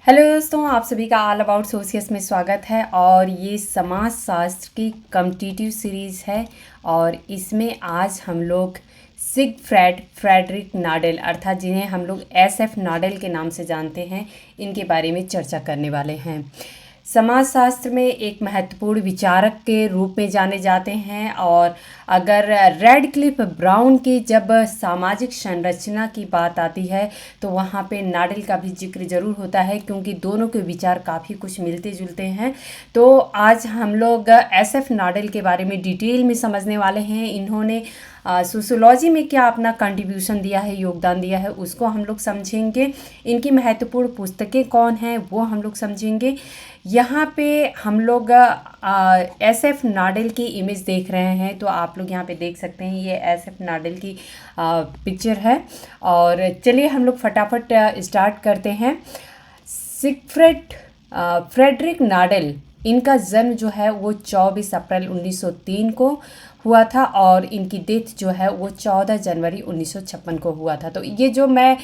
Hello दोस्तों, आप सभी का ऑल अबाउट सोशियस में स्वागत है। और ये समाज शास्त्र की कॉम्पिटिटिव सीरीज़ है और इसमें आज हम लोग सिगफ्रेड फ्रेडरिक नाडेल अर्थात जिन्हें हम लोग एसएफ नाडेल के नाम से जानते हैं, इनके बारे में चर्चा करने वाले हैं। समाजशास्त्र में एक महत्वपूर्ण विचारक के रूप में जाने जाते हैं और अगर रेडक्लिफ ब्राउन की जब सामाजिक संरचना की बात आती है तो वहाँ पे नाडेल का भी जिक्र जरूर होता है, क्योंकि दोनों के विचार काफ़ी कुछ मिलते जुलते हैं। तो आज हम लोग एसएफ नाडेल के बारे में डिटेल में समझने वाले हैं। इन्होंने सोशियोलॉजी में क्या अपना कंट्रीब्यूशन दिया है, योगदान दिया है, उसको हम लोग समझेंगे। इनकी महत्वपूर्ण पुस्तकें कौन हैं वो हम लोग समझेंगे। यहाँ पे हम लोग एसएफ नाडेल की इमेज देख रहे हैं, तो आप लोग यहाँ पे देख सकते हैं ये एसएफ नाडेल की पिक्चर है। और चलिए हम लोग फटाफट स्टार्ट करते हैं। सिगफ्रेड फ्रेडरिक नाडेल, इनका जन्म जो है वो 24 अप्रैल 1903 को हुआ था और इनकी डेथ जो है वो 14 जनवरी 1956 को हुआ था। तो ये जो मैं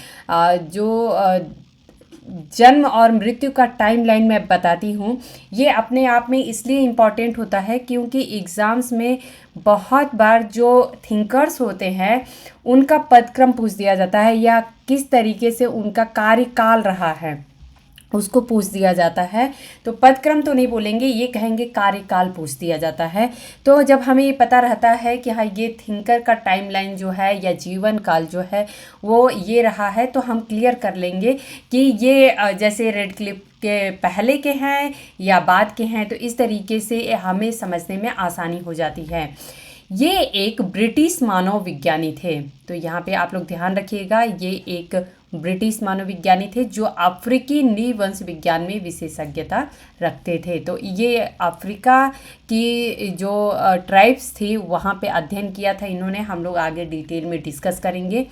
जन्म और मृत्यु का टाइमलाइन मैं बताती हूँ, ये अपने आप में इसलिए इम्पॉर्टेंट होता है क्योंकि एग्ज़ाम्स में बहुत बार जो थिंकर्स होते हैं उनका पदक्रम पूछ दिया जाता है या किस तरीके से उनका कार्यकाल रहा है उसको पूछ दिया जाता है। तो पदक्रम तो नहीं बोलेंगे, ये कहेंगे कार्यकाल पूछ दिया जाता है। तो जब हमें ये पता रहता है कि हाँ ये थिंकर का टाइमलाइन जो है या जीवन काल जो है वो ये रहा है, तो हम क्लियर कर लेंगे कि ये जैसे रेडक्लिफ के पहले के हैं या बाद के हैं। तो इस तरीके से हमें समझने में आसानी हो जाती है। ये एक ब्रिटिश मानव विज्ञानी थे। तो यहाँ पे आप लोग ध्यान रखिएगा, ये एक ब्रिटिश मानवविज्ञानी थे जो अफ्रीकी नृवंश विज्ञान में विशेषज्ञता रखते थे। तो ये अफ्रीका की जो ट्राइब्स थी वहाँ पे अध्ययन किया था इन्होंने। हम लोग आगे डिटेल में डिस्कस करेंगे।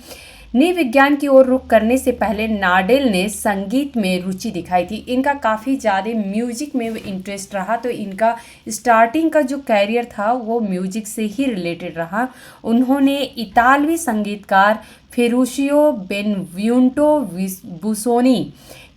नृविज्ञान की ओर रुख करने से पहले नाडेल ने संगीत में रुचि दिखाई थी। इनका काफ़ी ज़्यादा म्यूजिक में इंटरेस्ट रहा, तो इनका स्टार्टिंग का जो कैरियर था वो म्यूजिक से ही रिलेटेड रहा। उन्होंने इतालवी संगीतकार फेरुशियो बेनव्यूंटो बुसोनी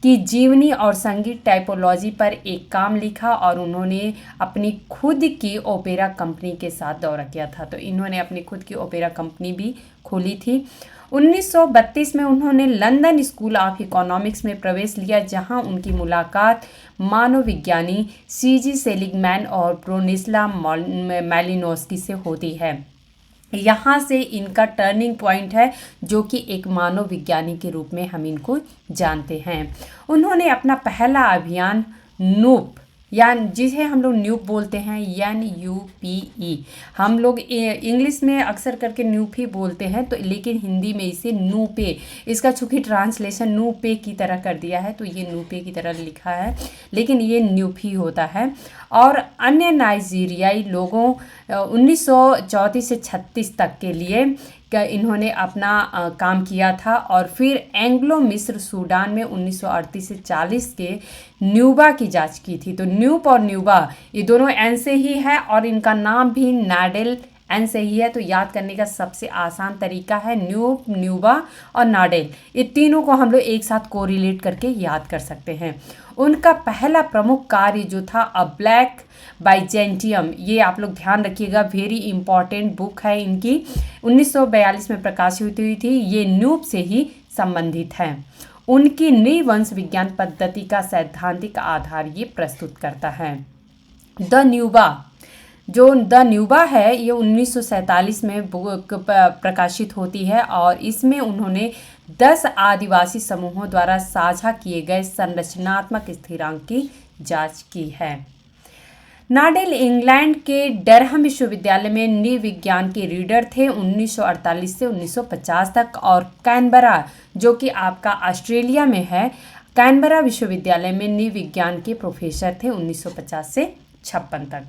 की जीवनी और संगीत टाइपोलॉजी पर एक काम लिखा और उन्होंने अपनी खुद की ओपेरा कंपनी के साथ दौरा किया था। तो इन्होंने अपनी खुद की ओपेरा कंपनी भी खोली थी। 1932 में उन्होंने लंदन स्कूल ऑफ इकोनॉमिक्स में प्रवेश लिया, जहां उनकी मुलाकात मानवविज्ञानी सीजी सेलिगमैन और ब्रोनिस्ला मैलिनोस्की से होती है। यहाँ से इनका टर्निंग पॉइंट है, जो कि एक मानव विज्ञानी के रूप में हम इनको जानते हैं। उन्होंने अपना पहला अभियान नूप यानी जिसे हम लोग न्यूप बोलते हैं NUPE, हम लोग इंग्लिश में अक्सर करके न्यूप ही बोलते हैं, तो लेकिन हिंदी में इसे नूपे, इसका चूँकि ट्रांसलेशन नूपे की तरह कर दिया है तो ये नूपे की तरह लिखा है, लेकिन ये न्यूप ही होता है। और अन्य नाइजीरियाई लोगों 1934 से 36 तक के लिए इन्होंने अपना काम किया था। और फिर एंग्लो मिस्र सूडान में 1938 से 40 के न्यूबा की जांच की थी। तो न्यूप और न्यूबा ये दोनों एन से ही है और इनका नाम भी नाडेल एन से ही है। तो याद करने का सबसे आसान तरीका है न्यूप, न्यूबा और नाडेल, ये तीनों को हम लोग एक साथ कोरिलेट करके याद कर सकते हैं। उनका पहला प्रमुख कार्य जो था अ ब्लैक बाइजेंटियम, ये आप लोग ध्यान रखिएगा, वेरी इंपॉर्टेंट बुक है इनकी, 1942 में प्रकाशित हुई थी। ये न्यूप से ही संबंधित है। उनकी नृवंश विज्ञान पद्धति का सैद्धांतिक आधार ये प्रस्तुत करता है। द न्यूबा है ये 1947 में प्रकाशित होती है और इसमें उन्होंने 10 आदिवासी समूहों द्वारा साझा किए गए संरचनात्मक स्थिरांक की जांच की है। नाडेल इंग्लैंड के डरहम विश्वविद्यालय में नृविज्ञान के रीडर थे 1948 से 1950 तक, और कैनबरा जो कि आपका ऑस्ट्रेलिया में है, कैनबरा विश्वविद्यालय में नृविज्ञान के प्रोफेसर थे 1950 से 56 तक।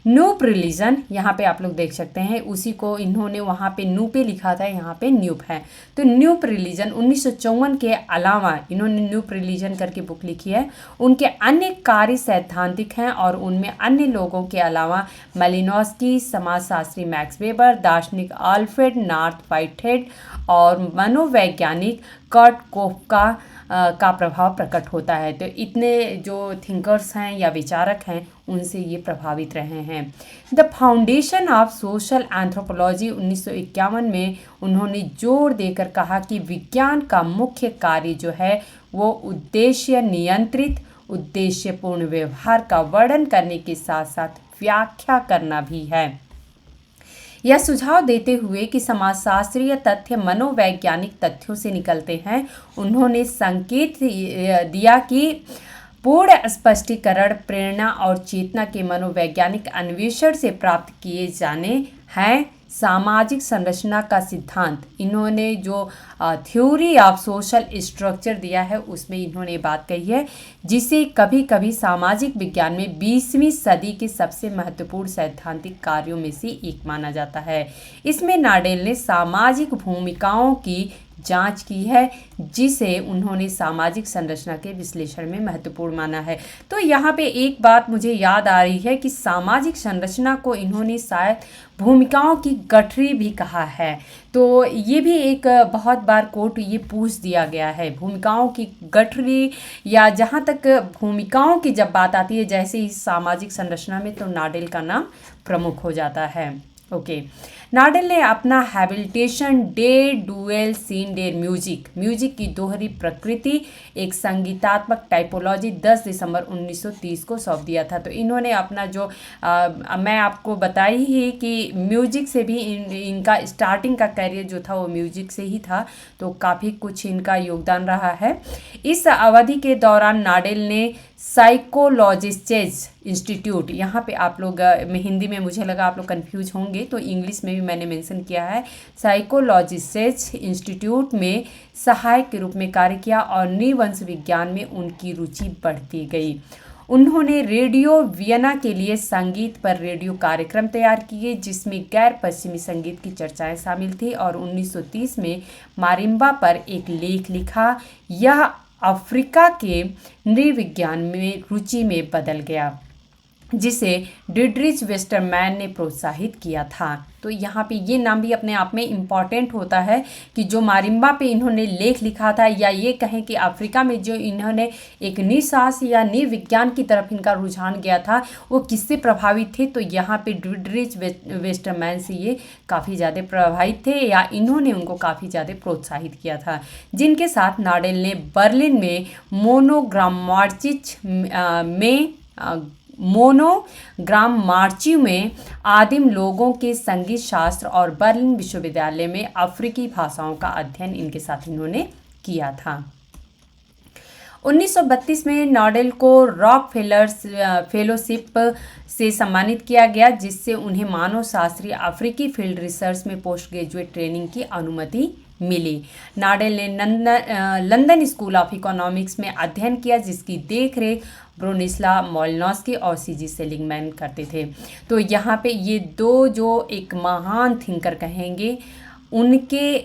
न्यूप रिलीजन यहाँ पे आप लोग देख सकते हैं, उसी को इन्होंने वहाँ पे न्यूपे लिखा था, यहाँ पे न्यूप है। तो न्यूप रिलीजन 1954 के अलावा इन्होंने न्यूप रिलीजन करके बुक लिखी है। उनके अन्य कार्य सैद्धांतिक हैं और उनमें अन्य लोगों के अलावा मैलिनोस्की, समाजशास्त्री मैक्स वेबर, दार्शनिक आल्फ्रेड नॉर्थ व्हाइटहेड और मनोवैज्ञानिक कर्ट कोफका का प्रभाव प्रकट होता है। तो इतने जो थिंकर्स हैं या विचारक हैं उनसे ये प्रभावित रहे हैं। The foundation of social anthropology 1951 में उन्होंने जोर देकर कहा कि विज्ञान का मुख्य कार्य जो है वो उद्देश्य नियंत्रित उद्देश्यपूर्ण व्यवहार का वर्णन करने के साथ साथ व्याख्या करना भी है। यह सुझाव देते हुए कि समाजशास्त्रीय तथ्य मनोवैज्ञानिक तथ्यों से निकलते हैं, उन्होंने संकेत दिया कि पूर्ण स्पष्टीकरण प्रेरणा और चेतना के मनोवैज्ञानिक अन्वेषण से प्राप्त किए जाने हैं। सामाजिक संरचना का सिद्धांत, इन्होंने जो थ्योरी ऑफ सोशल स्ट्रक्चर दिया है उसमें इन्होंने बात कही है, जिसे कभी कभी सामाजिक विज्ञान में 20वीं सदी के सबसे महत्वपूर्ण सैद्धांतिक कार्यों में से एक माना जाता है। इसमें नाडेल ने सामाजिक भूमिकाओं की जांच की है, जिसे उन्होंने सामाजिक संरचना के विश्लेषण में महत्वपूर्ण माना है। तो यहाँ पे एक बात मुझे याद आ रही है कि सामाजिक संरचना को इन्होंने शायद भूमिकाओं की गठरी भी कहा है। तो ये भी एक बहुत बार कोट ये पूछ दिया गया है, भूमिकाओं की गठरी, या जहाँ तक भूमिकाओं की जब बात आती है जैसे इस सामाजिक संरचना में, तो नाडेल का नाम प्रमुख हो जाता है। ओके, नाडेल ने अपना हैबिलिटेशन डे डुएल सीन डेर म्यूजिक की दोहरी प्रकृति एक संगीतात्मक टाइपोलॉजी 10 दिसंबर 1930 को सौंप दिया था। तो इन्होंने अपना जो मैं आपको बताई ही कि म्यूजिक से भी इनका स्टार्टिंग का करियर जो था वो म्यूजिक से ही था, तो काफ़ी कुछ इनका योगदान रहा है। इस अवधि के दौरान नाडेल ने साइकोलॉजिस्ट्स इंस्टीट्यूट, यहाँ पे आप लोग हिंदी में मुझे लगा आप लोग कंफ्यूज होंगे, तो इंग्लिश में भी मैंने मेंशन किया है, साइकोलॉजिस्ट्स इंस्टीट्यूट में सहायक के रूप में कार्य किया और नृवंश विज्ञान में उनकी रुचि बढ़ती गई। उन्होंने रेडियो वियना के लिए संगीत पर रेडियो कार्यक्रम तैयार किए, जिसमें गैर पश्चिमी संगीत की चर्चाएं शामिल थी, और 1930 में मारिम्बा पर एक लेख लिखा। यह अफ्रीका के नृविज्ञान में रुचि में बदल गया, जिसे डिड्रिच वेस्टरमैन ने प्रोत्साहित किया था। तो यहाँ पे ये नाम भी अपने आप में इम्पॉर्टेंट होता है कि जो मारिम्बा पे इन्होंने लेख लिखा था, या ये कहें कि अफ्रीका में जो इन्होंने एक नृशास्त्र या नृविज्ञान की तरफ इनका रुझान गया था, वो किससे प्रभावित थे, तो यहाँ पे डिड्रिच वेस्टरमैन से ये काफ़ी ज़्यादा प्रभावित थे, या इन्होंने उनको काफ़ी ज़्यादा प्रोत्साहित किया था, जिनके साथ नाडेल ने बर्लिन में मोनोग्राम मार्ची में आदिम लोगों के संगीत शास्त्र और बर्लिन विश्वविद्यालय में अफ्रीकी भाषाओं का अध्ययन इनके साथ इन्होंने किया था। 1932 में नाडेल को फेलोशिप से सम्मानित किया गया, जिससे उन्हें मानव शास्त्रीय अफ्रीकी फील्ड रिसर्च में पोस्ट ग्रेजुएट ट्रेनिंग की अनुमति मिली। नाडेल ने लंदन स्कूल ऑफ इकोनॉमिक्स में अध्ययन किया, जिसकी देखरेख ब्रोनिस्ला मोलिनॉस्की और सीजी सेलिगमैन करते थे। तो यहाँ पे ये दो जो एक महान थिंकर कहेंगे, उनके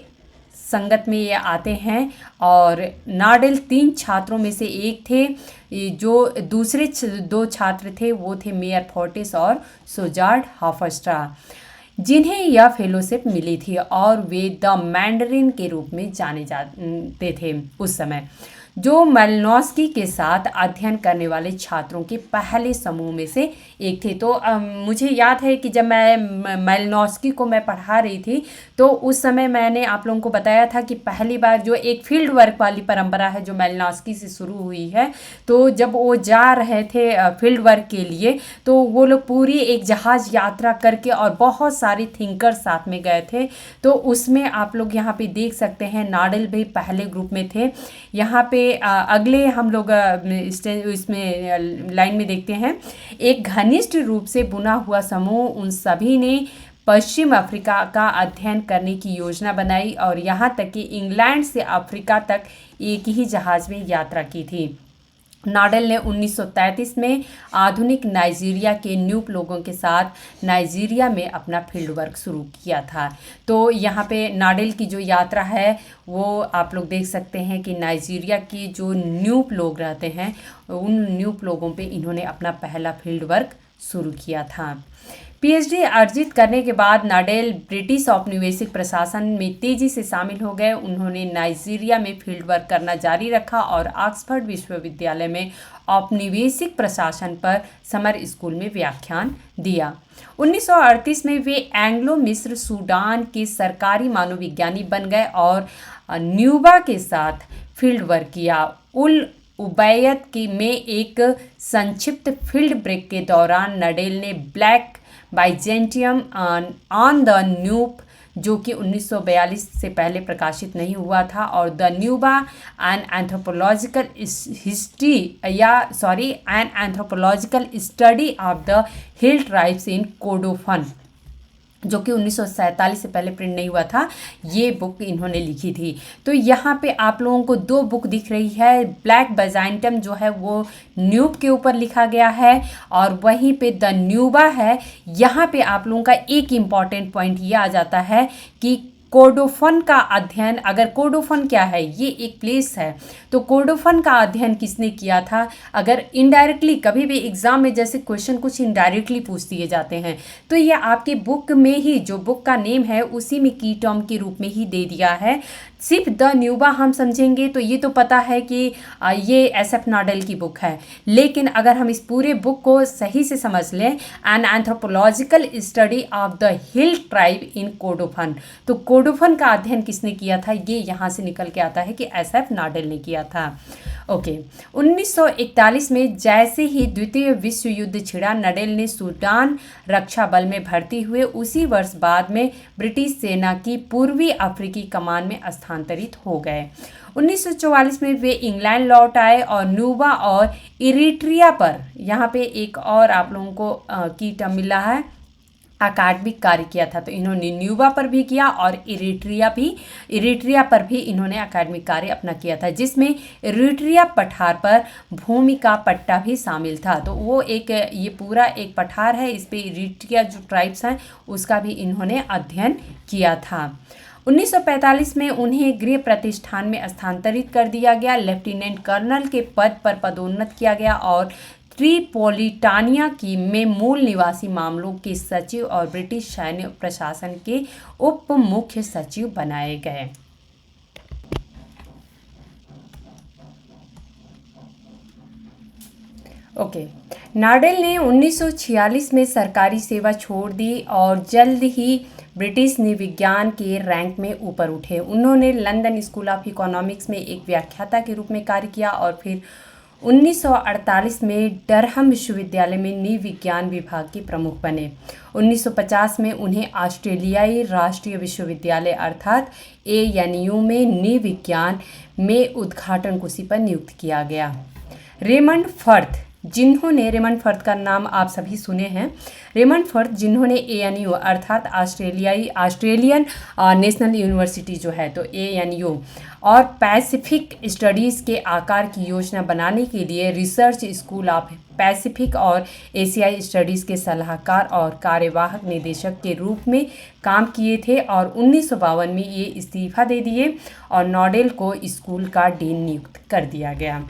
संगत में ये आते हैं, और नाडेल 3 छात्रों में से एक थे। जो दूसरे 2 छात्र थे वो थे मेयर फोर्टिस और सोजार्ड हॉफस्ट्रा, जिन्हें यह फेलोशिप मिली थी, और वे द मैंडरिन के रूप में जाने जाते थे उस समय, जो मालिनॉस्की के साथ अध्ययन करने वाले छात्रों के पहले समूह में से एक थे। तो मुझे याद है कि जब मैं मालिनॉस्की को मैं पढ़ा रही थी, तो उस समय मैंने आप लोगों को बताया था कि पहली बार जो एक फील्ड वर्क वाली परंपरा है जो मालिनॉस्की से शुरू हुई है, तो जब वो जा रहे थे फील्ड वर्क के लिए, तो वो लोग पूरी एक जहाज़ यात्रा करके और बहुत सारे थिंकर साथ में गए थे। तो उसमें आप लोग यहाँ पे देख सकते हैं नाडेल भी पहले ग्रुप में थे। यहाँ पे अगले हम लोग इसमें लाइन में देखते हैं, एक घनिष्ठ रूप से बुना हुआ समूह उन सभी ने पश्चिम अफ्रीका का अध्ययन करने की योजना बनाई, और यहाँ तक कि इंग्लैंड से अफ्रीका तक एक ही जहाज़ में यात्रा की थी। नाडेल ने 1933 में आधुनिक नाइजीरिया के न्यूप लोगों के साथ नाइजीरिया में अपना फील्ड वर्क शुरू किया था। तो यहाँ पे नाडेल की जो यात्रा है वो आप लोग देख सकते हैं कि नाइजीरिया की जो न्यूप लोग रहते हैं, उन न्यूप लोगों पे इन्होंने अपना पहला फील्ड वर्क शुरू किया था। पीएचडी अर्जित करने के बाद नाडेल ब्रिटिश औपनिवेशिक प्रशासन में तेजी से शामिल हो गए। उन्होंने नाइजीरिया में फील्ड वर्क करना जारी रखा और ऑक्सफोर्ड विश्वविद्यालय में औपनिवेशिक प्रशासन पर समर स्कूल में व्याख्यान दिया। 1938 में वे एंग्लो मिस्र सूडान के सरकारी मानवविज्ञानी बन गए और न्यूबा के साथ फील्ड वर्क किया। उल उबैयत की में एक संक्षिप्त फील्ड ब्रेक के दौरान नाडेल ने black Byzantium on the noob, जो कि 1942 से पहले प्रकाशित नहीं हुआ था, और the Nuba an anthropological study of the hill tribes in Kordofan, जो कि 1947 से पहले प्रिंट नहीं हुआ था, ये बुक इन्होंने लिखी थी। तो यहाँ पे आप लोगों को दो बुक दिख रही है। ब्लैक बाइजेंटियम जो है वो न्यूब के ऊपर लिखा गया है और वहीं पे द न्यूबा है। यहाँ पे आप लोगों का एक इम्पॉर्टेंट पॉइंट ये आ जाता है कि कोर्डोफन का अध्ययन, अगर कोर्डोफन क्या है, ये एक प्लेस है, तो कोर्डोफन का अध्ययन किसने किया था? अगर इनडायरेक्टली कभी भी एग्जाम में जैसे क्वेश्चन कुछ इनडायरेक्टली पूछ दिए जाते हैं, तो ये आपके बुक में ही, जो बुक का नेम है उसी में की टर्म के रूप में ही दे दिया है। सिर्फ द न्यूबा हम समझेंगे तो ये तो पता है कि ये एसएफ नाडेल की बुक है, लेकिन अगर हम इस पूरे बुक को सही से समझ लें, an anthropological study of the hill tribe in Kordofan, तो कोर्डोफन का अध्ययन किसने किया था? ये यहाँ से निकल के आता है कि एसएफ नाडेल ने किया था। ओके, 1941 में जैसे ही द्वितीय विश्व युद्ध छिड़ा, नाडेल ने सूडान रक्षा बल में भर्ती हुए। उसी वर्ष बाद में ब्रिटिश सेना की पूर्वी अफ्रीकी कमान में स्थानांतरित हो गए। 1944 में वे इंग्लैंड लौट आए और न्यूबा और इरिट्रिया पर, यहाँ पे एक और आप लोगों को की टर्म मिला है, अकादमिक कार्य किया था। तो इन्होंने न्यूबा पर भी किया और इरिट्रिया पर भी इन्होंने अकादमिक कार्य अपना किया था, जिसमें इरिट्रिया पठार पर भूमि का पट्टा भी शामिल था। तो वो एक, ये पूरा एक पठार है, इस पे इरिट्रिया जो ट्राइब्स हैं उसका भी इन्होंने अध्ययन किया था। 1945 में उन्हें गृह प्रतिष्ठान में स्थानांतरित कर दिया गया। लेफ्टिनेंट कर्नल के पद पर पदोन्नत किया गया और ट्रिपोलिटानिया की में मूल निवासी मामलों के सचिव और ब्रिटिश सैन्य प्रशासन के उप मुख्य सचिव बनाए गए। ओके, नाडेल ने 1946 में सरकारी सेवा छोड़ दी और जल्द ही ब्रिटिश नृविज्ञान के रैंक में ऊपर उठे। उन्होंने लंदन स्कूल ऑफ इकोनॉमिक्स में एक व्याख्याता के रूप में कार्य किया और फिर 1948 में डरहम विश्वविद्यालय में नृविज्ञान विभाग के प्रमुख बने। 1950 में उन्हें ऑस्ट्रेलियाई राष्ट्रीय विश्वविद्यालय अर्थात ANU में नृविज्ञान में उद्घाटन कुर्सी पर नियुक्त किया गया। रेमंड फर्थ का नाम आप सभी सुने हैं। रेमंड फर्थ, जिन्होंने ANU अर्थात ऑस्ट्रेलियन नेशनल यूनिवर्सिटी जो है, तो ANU और पैसिफिक स्टडीज़ के आकार की योजना बनाने के लिए रिसर्च स्कूल ऑफ पैसिफिक और एशियाई स्टडीज़ के सलाहकार और कार्यवाहक निदेशक के रूप में काम किए थे और 1952 में ये इस्तीफा दे दिए और नाडेल को स्कूल का डीन नियुक्त कर दिया गया।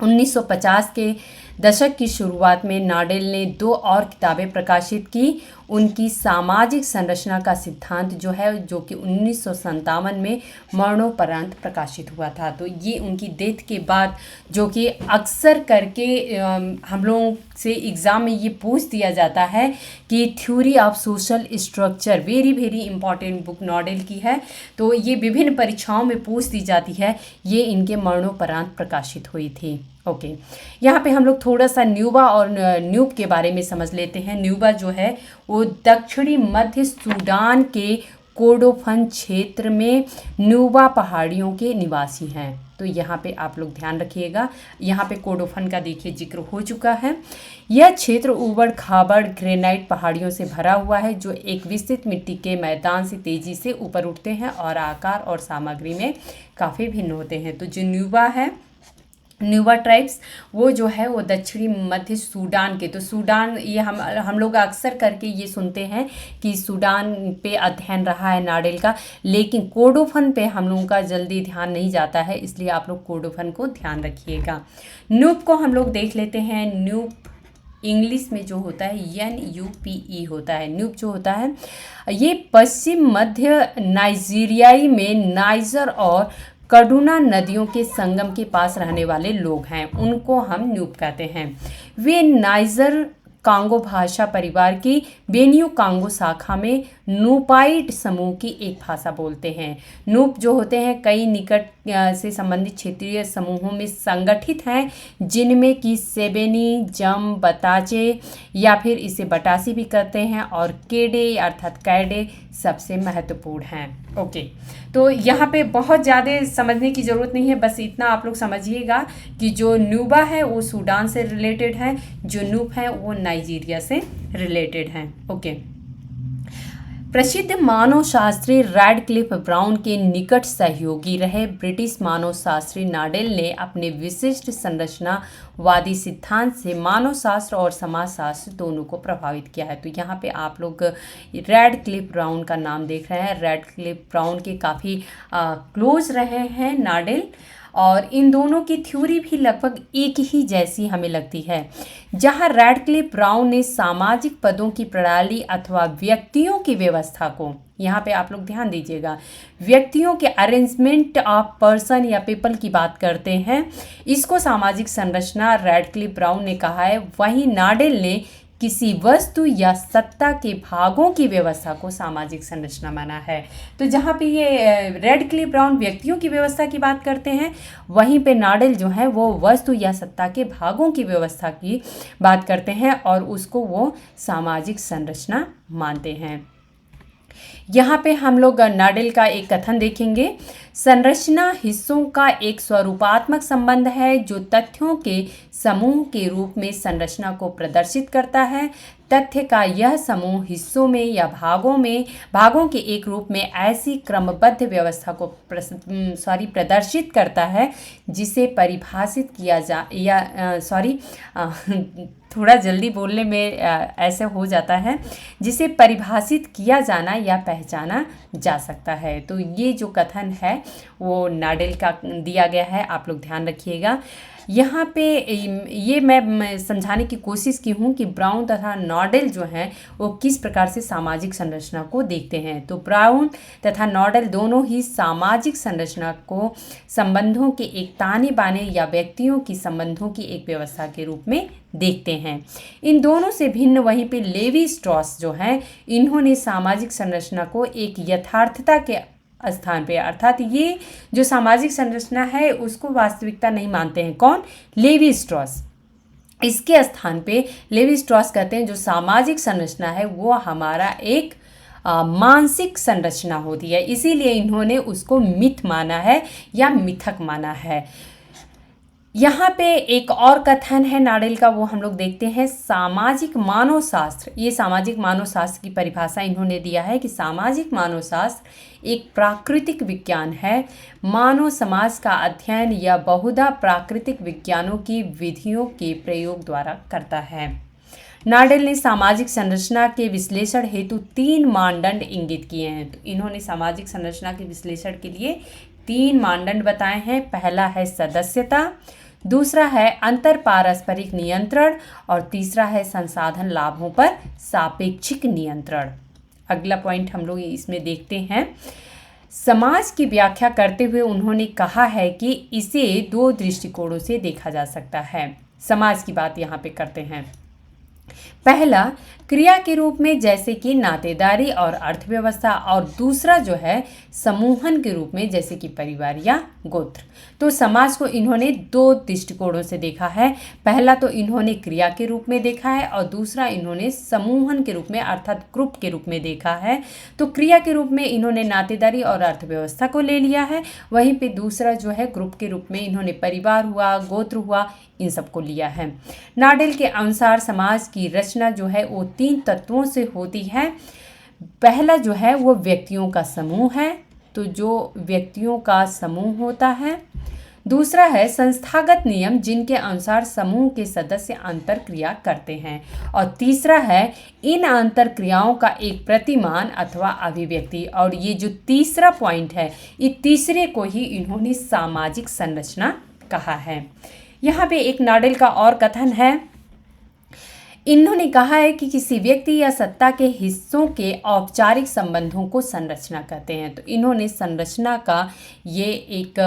1950 के दशक की शुरुआत में नाडेल ने 2 और किताबें प्रकाशित की। उनकी सामाजिक संरचना का सिद्धांत जो है, जो कि 1957 में मरणोपरांत प्रकाशित हुआ था। तो ये उनकी डेथ के बाद, जो कि अक्सर करके हम लोगों से एग्ज़ाम में ये पूछ दिया जाता है कि theory of social structure, very very important book Nadel की है। तो ये विभिन्न परीक्षाओं में पूछ दी जाती है। ये इनके मरणोपरांत प्रकाशित हुई थी। ओके, यहाँ पे हम लोग थोड़ा सा न्यूबा और न्यूब के बारे में समझ लेते हैं। न्यूबा जो है वो दक्षिणी मध्य सूडान के कोर्डोफन क्षेत्र में न्यूबा पहाड़ियों के निवासी हैं। तो यहाँ पे आप लोग ध्यान रखिएगा। यहाँ पे कोर्डोफन का देखिए जिक्र हो चुका है। यह क्षेत्र ऊबड़ खाबड़ ग्रेनाइट पहाड़ियों से भरा हुआ है, जो एक विस्तृत मिट्टी के मैदान से तेजी से ऊपर उठते हैं और आकार और सामग्री में काफ़ी भिन्न होते हैं। तो जो न्यूबा ट्राइब्स वो जो है वो दक्षिणी मध्य सूडान के, तो सूडान ये हम लोग अक्सर करके ये सुनते हैं कि सूडान पे अध्ययन रहा है नाडेल का, लेकिन कोर्डोफन पे हम लोगों का जल्दी ध्यान नहीं जाता है, इसलिए आप लोग कोर्डोफन को ध्यान रखिएगा। न्यूब को हम लोग देख लेते हैं। न्यूब इंग्लिश में जो होता है NUPE होता है। न्यूप जो होता है ये पश्चिम मध्य नाइजीरियाई में नाइजर और कडुना नदियों के संगम के पास रहने वाले लोग हैं, उनको हम न्यूप कहते हैं। वे नाइजर कांगो भाषा परिवार की बेनियो कांगो शाखा में नूपाइड समूह की एक भाषा बोलते हैं। नूप जो होते हैं कई निकट से संबंधित क्षेत्रीय समूहों में संगठित हैं, जिनमें कि सेबेनी, जम, बताचे या फिर इसे बटासी भी कहते हैं, और केडे अर्थात कैडे सबसे महत्वपूर्ण हैं। ओके, तो यहाँ पे बहुत ज़्यादा समझने की ज़रूरत नहीं है, बस इतना आप लोग समझिएगा कि जो न्यूबा है वो सूडान से रिलेटेड है, जो नूप है वो नाइजीरिया से रिलेटेड हैं। ओके, प्रसिद्ध मानवशास्त्री रैडक्लिफ ब्राउन के निकट सहयोगी रहे ब्रिटिश मानवशास्त्री नाडेल ने अपने विशिष्ट संरचनावादी सिद्धांत से मानवशास्त्र और समाजशास्त्र दोनों को प्रभावित किया है। तो यहाँ पे आप लोग रैडक्लिफ ब्राउन का नाम देख रहे हैं। रैडक्लिफ ब्राउन के काफ़ी क्लोज रहे हैं नाडेल, और इन दोनों की थ्योरी भी लगभग एक ही जैसी हमें लगती है। जहां रैडक्लिफ ब्राउन ने सामाजिक पदों की प्रणाली अथवा व्यक्तियों की व्यवस्था को, यहाँ पे आप लोग ध्यान दीजिएगा, व्यक्तियों के अरेंजमेंट ऑफ पर्सन या पीपल की बात करते हैं, इसको सामाजिक संरचना रैडक्लिफ ब्राउन ने कहा है। वहीं नाडेल ने किसी वस्तु या सत्ता के भागों की व्यवस्था को सामाजिक संरचना माना है। तो जहाँ पे ये रैडक्लिफ ब्राउन व्यक्तियों की व्यवस्था की बात करते हैं, वहीं पे नाडेल जो है वो वस्तु या सत्ता के भागों की व्यवस्था की बात करते हैं और उसको वो सामाजिक संरचना मानते हैं। यहाँ पे हम लोग नाडेल का एक कथन देखेंगे। संरचना हिस्सों का एक स्वरूपात्मक संबंध है जो तथ्यों के समूह के रूप में संरचना को प्रदर्शित करता है। तथ्य का यह समूह हिस्सों में या भागों के एक रूप में ऐसी क्रमबद्ध व्यवस्था को प्रदर्शित करता है जिसे परिभाषित किया थोड़ा जल्दी बोलने में ऐसे हो जाता है, जिसे परिभाषित किया जाना या पहचाना जा सकता है। तो ये जो कथन है वो नाडेल का दिया गया है, आप लोग ध्यान रखिएगा। यहाँ पे ये मैं समझाने की कोशिश की हूँ कि ब्राउन तथा नाडेल जो हैं वो किस प्रकार से सामाजिक संरचना को देखते हैं। तो ब्राउन तथा नाडेल दोनों ही सामाजिक संरचना को संबंधों के एक ताने बाने या व्यक्तियों की संबंधों की एक व्यवस्था के रूप में देखते हैं। इन दोनों से भिन्न वहीं पे लेवी स्ट्रॉस जो हैं, इन्होंने सामाजिक संरचना को एक यथार्थता के स्थान पे, अर्थात ये जो सामाजिक संरचना है उसको वास्तविकता नहीं मानते हैं। कौन? Levi Strauss. इसके स्थान पे लेवी स्ट्रॉस कहते हैं जो सामाजिक संरचना है वो हमारा एक मानसिक संरचना होती है, इसीलिए इन्होंने उसको मिथ माना है या मिथक माना है। यहाँ पे एक और कथन है नाडेल का, वो हम लोग देखते हैं। सामाजिक मानवशास्त्र, ये सामाजिक मानवशास्त्र की परिभाषा इन्होंने दिया है कि सामाजिक मानवशास्त्र एक प्राकृतिक विज्ञान है, मानव समाज का अध्ययन या बहुधा प्राकृतिक विज्ञानों की विधियों के प्रयोग द्वारा करता है। नाडेल ने सामाजिक संरचना के विश्लेषण हेतु 3 मानदंड इंगित किए हैं। तो इन्होंने सामाजिक संरचना के विश्लेषण के लिए 3 मानदंड बताए हैं। पहला है सदस्यता, दूसरा है अंतर पारस्परिक नियंत्रण और तीसरा है संसाधन लाभों पर सापेक्षिक नियंत्रण। अगला पॉइंट हम लोग इसमें देखते हैं। समाज की व्याख्या करते हुए उन्होंने कहा है कि इसे 2 दृष्टिकोणों से देखा जा सकता है। समाज की बात यहाँ पे करते हैं। पहला क्रिया के रूप में जैसे कि नातेदारी और अर्थव्यवस्था, और दूसरा जो है समूहन के रूप में जैसे कि परिवार या गोत्र। तो समाज को इन्होंने 2 दृष्टिकोणों से देखा है। पहला तो इन्होंने क्रिया के रूप में देखा है और दूसरा इन्होंने समूहन के रूप में अर्थात ग्रुप के रूप में देखा है। तो क्रिया के रूप में इन्होंने नातेदारी और अर्थव्यवस्था को ले लिया है, वहीं पे दूसरा जो है ग्रुप के रूप में इन्होंने परिवार हुआ, गोत्र हुआ, इन सबको लिया है। नाडेल के अनुसार समाज की रचना जो है वो 3 तत्वों से होती है। पहला जो है वो व्यक्तियों का समूह है, तो जो व्यक्तियों का समूह होता है। दूसरा है संस्थागत नियम जिनके अनुसार समूह के सदस्य अंतर क्रिया करते हैं, और तीसरा है इन अंतर क्रियाओं का एक प्रतिमान अथवा अभिव्यक्ति। और ये जो तीसरा पॉइंट है, ये तीसरे को ही इन्होंने सामाजिक संरचना कहा है। यहाँ पे एक नाडेल का और कथन है। इन्होंने कहा है कि किसी व्यक्ति या सत्ता के हिस्सों के औपचारिक संबंधों को संरचना कहते हैं। तो इन्होंने संरचना का ये एक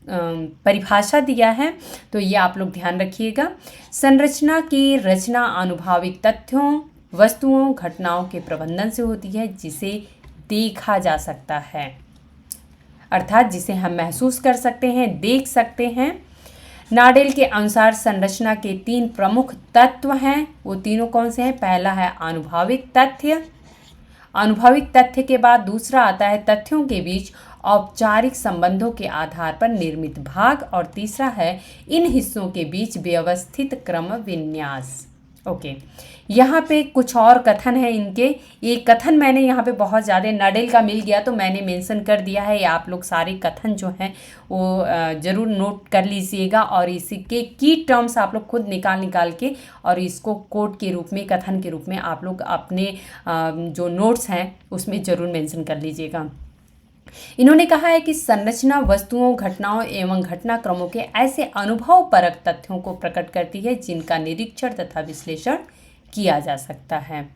परिभाषा दिया है, तो ये आप लोग ध्यान रखिएगा। संरचना की रचना अनुभाविक तथ्यों, वस्तुओं, घटनाओं के प्रबंधन से होती है जिसे देखा जा सकता है, अर्थात जिसे हम महसूस कर सकते हैं, देख सकते हैं। नाडेल के अनुसार संरचना के 3 प्रमुख तत्व हैं। वो तीनों कौन से हैं? पहला है अनुभाविक तथ्य। अनुभाविक तथ्य के बाद दूसरा आता है तथ्यों के बीच औपचारिक संबंधों के आधार पर निर्मित भाग, और तीसरा है इन हिस्सों के बीच व्यवस्थित क्रम विन्यास। ओके, यहाँ पे कुछ और कथन है इनके। ये कथन मैंने यहाँ पे बहुत ज़्यादा नाडेल का मिल गया तो मैंने मेंशन कर दिया है। आप लोग सारे कथन जो हैं वो ज़रूर नोट कर लीजिएगा, और इसके की टर्म्स आप लोग खुद निकाल के और इसको कोड के रूप में, कथन के रूप में आप लोग अपने जो नोट्स हैं उसमें ज़रूर मेंशन कर लीजिएगा। इन्होंने कहा है कि संरचना वस्तुओं, घटनाओं एवं घटनाक्रमों के ऐसे अनुभवपरक तथ्यों को प्रकट करती है जिनका निरीक्षण तथा विश्लेषण किया जा सकता है।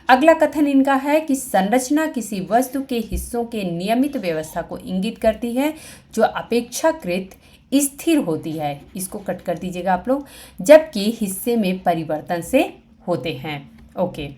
अगला कथन इनका है कि संरचना किसी वस्तु के हिस्सों के नियमित व्यवस्था को इंगित करती है जो अपेक्षाकृत स्थिर होती है। इसको कट कर दीजिएगा आप लोग, जबकि हिस्से में परिवर्तन से होते हैं। ओके,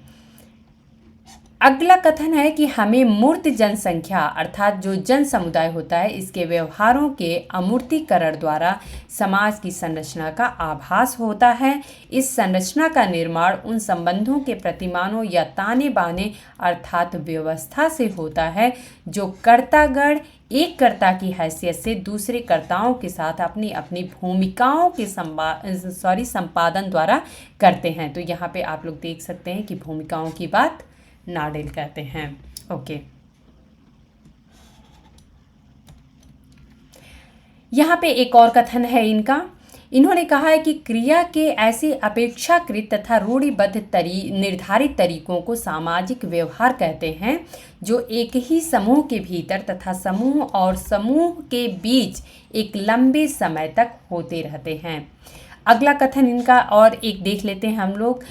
अगला कथन है कि हमें मूर्त जनसंख्या अर्थात जो जन समुदाय होता है इसके व्यवहारों के अमूर्तीकरण द्वारा समाज की संरचना का आभास होता है। इस संरचना का निर्माण उन संबंधों के प्रतिमानों या ताने बाने अर्थात व्यवस्था से होता है जो कर्तागण एक कर्ता की हैसियत से दूसरे कर्ताओं के साथ अपनी अपनी भूमिकाओं के संपादन द्वारा करते हैं। तो यहाँ पे आप लोग देख सकते हैं कि भूमिकाओं की बात नाडेल कहते हैं। ओके, यहाँ पे एक और कथन है इनका। इन्होंने कहा है कि क्रिया के ऐसे अपेक्षाकृत तथा रूढ़िबद्ध निर्धारित तरीकों को सामाजिक व्यवहार कहते हैं जो एक ही समूह के भीतर तथा समूह और समूह के बीच एक लंबे समय तक होते रहते हैं। अगला कथन इनका और एक देख लेते हैं हम लोग।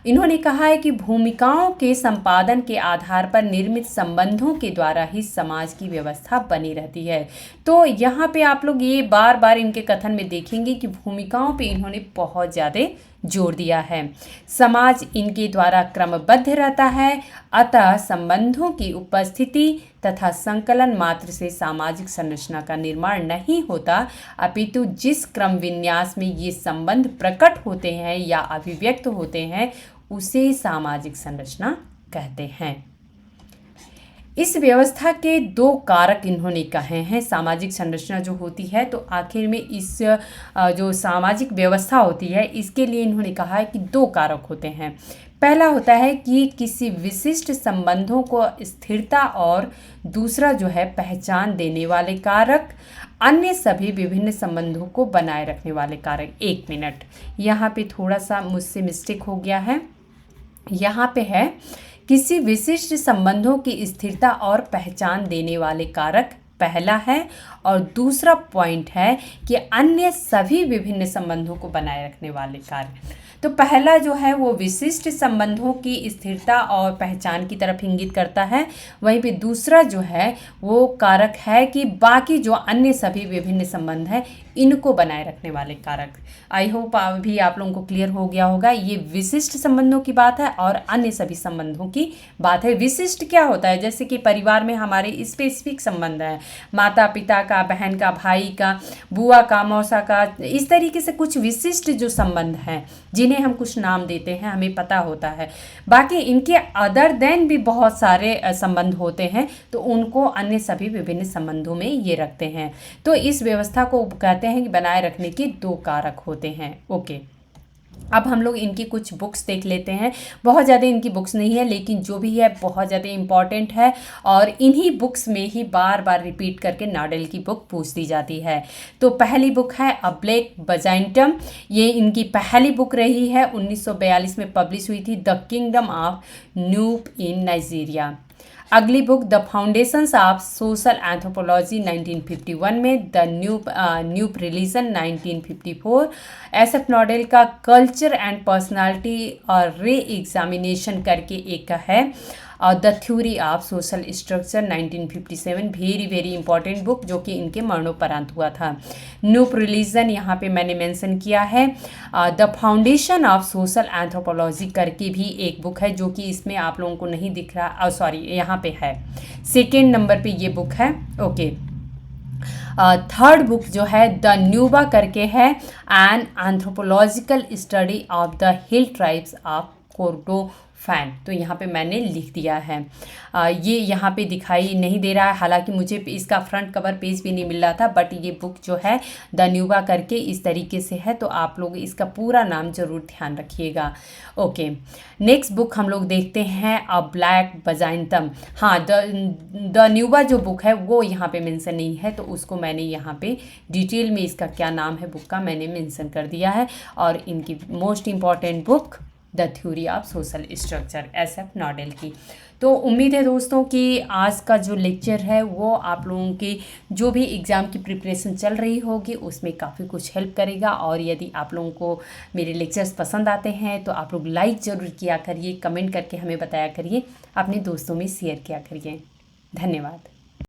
इन्होंने कहा है कि भूमिकाओं के संपादन के आधार पर निर्मित संबंधों के द्वारा ही समाज की व्यवस्था बनी रहती है। तो यहाँ पे आप लोग ये बार बार इनके कथन में देखेंगे कि भूमिकाओं पे इन्होंने बहुत ज़्यादा जोर दिया है। समाज इनके द्वारा क्रमबद्ध रहता है, अतः संबंधों की उपस्थिति तथा संकलन मात्र से सामाजिक संरचना का निर्माण नहीं होता, अपितु जिस क्रम विन्यास में ये संबंध प्रकट होते हैं या अभिव्यक्त होते हैं उसे सामाजिक संरचना कहते हैं। इस व्यवस्था के 2 कारक इन्होंने कहे हैं। सामाजिक संरचना जो होती है, तो आखिर में इस जो सामाजिक व्यवस्था होती है इसके लिए इन्होंने कहा है कि 2 कारक होते हैं। पहला होता है कि किसी विशिष्ट संबंधों को स्थिरता, और दूसरा जो है पहचान देने वाले कारक, अन्य सभी विभिन्न संबंधों को बनाए रखने वाले कारक। 1 मिनट, यहाँ पे थोड़ा सा मुझसे मिस्टेक हो गया है। यहाँ पे है किसी विशिष्ट संबंधों की स्थिरता और पहचान देने वाले कारक पहला है, और दूसरा पॉइंट है कि अन्य सभी विभिन्न संबंधों को बनाए रखने वाले कारक। तो पहला जो है वो विशिष्ट संबंधों की स्थिरता और पहचान की तरफ इंगित करता है, वहीं पे दूसरा जो है वो कारक है कि बाकी जो अन्य सभी विभिन्न संबंध हैं इनको बनाए रखने वाले कारक। आई होप अभी आप लोगों को क्लियर हो गया होगा। ये विशिष्ट संबंधों की बात है और अन्य सभी संबंधों की बात है। विशिष्ट क्या होता है? जैसे कि परिवार में हमारे स्पेसिफिक संबंध है, माता पिता का, बहन का, भाई का, बुआ का, मौसा का, इस तरीके से कुछ विशिष्ट जो संबंध हैं जिन्हें हम कुछ नाम देते हैं, हमें पता होता है। बाकी इनके अदर देन भी बहुत सारे संबंध होते हैं, तो उनको अन्य सभी विभिन्न संबंधों में ये रखते हैं। तो इस व्यवस्था को कहते हैं कि बनाए रखने के 2 कारक होते हैं। ओके, अब हम लोग इनकी कुछ बुक्स देख लेते हैं। बहुत ज़्यादा इनकी बुक्स नहीं है, लेकिन जो भी है बहुत ज़्यादा इम्पॉर्टेंट है, और इन्हीं बुक्स में ही बार बार रिपीट करके नाडेल की बुक पूछ दी जाती है। तो पहली बुक है अ ब्लैक बजाइंटम। ये इनकी पहली बुक रही है, 1942 में पब्लिश हुई थी, the kingdom of Nupe in Nigeria. अगली book the foundations of social anthropology 1951 में, the new religion 1954, SF Nadel का कल्चर एंड पर्सनालिटी और रे एग्जामिनेशन करके एक है, और the theory of social structure 1957, very very important book जो कि इनके मरणोपरांत हुआ था। न्यू रिलीजन यहाँ पे मैंने मेंशन किया है। The foundation of social anthropology करके भी एक बुक है जो कि इसमें आप लोगों को नहीं दिख रहा, सॉरी यहाँ पे है, सेकेंड नंबर पे ये बुक है। ओके, थर्ड बुक जो है द न्यूबा करके है, an anthropological study of the hill tribes of Kordofan. तो यहाँ पे मैंने लिख दिया है। ये यहाँ पे दिखाई नहीं दे रहा है, हालांकि मुझे इसका फ्रंट कवर पेज भी नहीं मिल रहा था, बट ये बुक जो है द न्यूबा करके इस तरीके से है, तो आप लोग इसका पूरा नाम जरूर ध्यान रखिएगा। ओके, नेक्स्ट बुक हम लोग देखते हैं अ ब्लैक बजाइंतम। हाँ, द न्यूबा जो बुक है वो यहाँ पे मेंशन नहीं है, तो उसको मैंने यहाँ पे डिटेल में इसका क्या नाम है बुक का मैंने मेंशन कर दिया है। और इनकी most important book the theory of social structure, SF nodal की। तो उम्मीद है दोस्तों कि आज का जो लेक्चर है वो आप लोगों की जो भी एग्ज़ाम की प्रिपरेशन चल रही होगी उसमें काफ़ी कुछ हेल्प करेगा। और यदि आप लोगों को मेरे लेक्चर्स पसंद आते हैं तो आप लोग लाइक ज़रूर किया करिए, कमेंट करके हमें बताया करिए, अपने दोस्तों में शेयर किया करिए। धन्यवाद।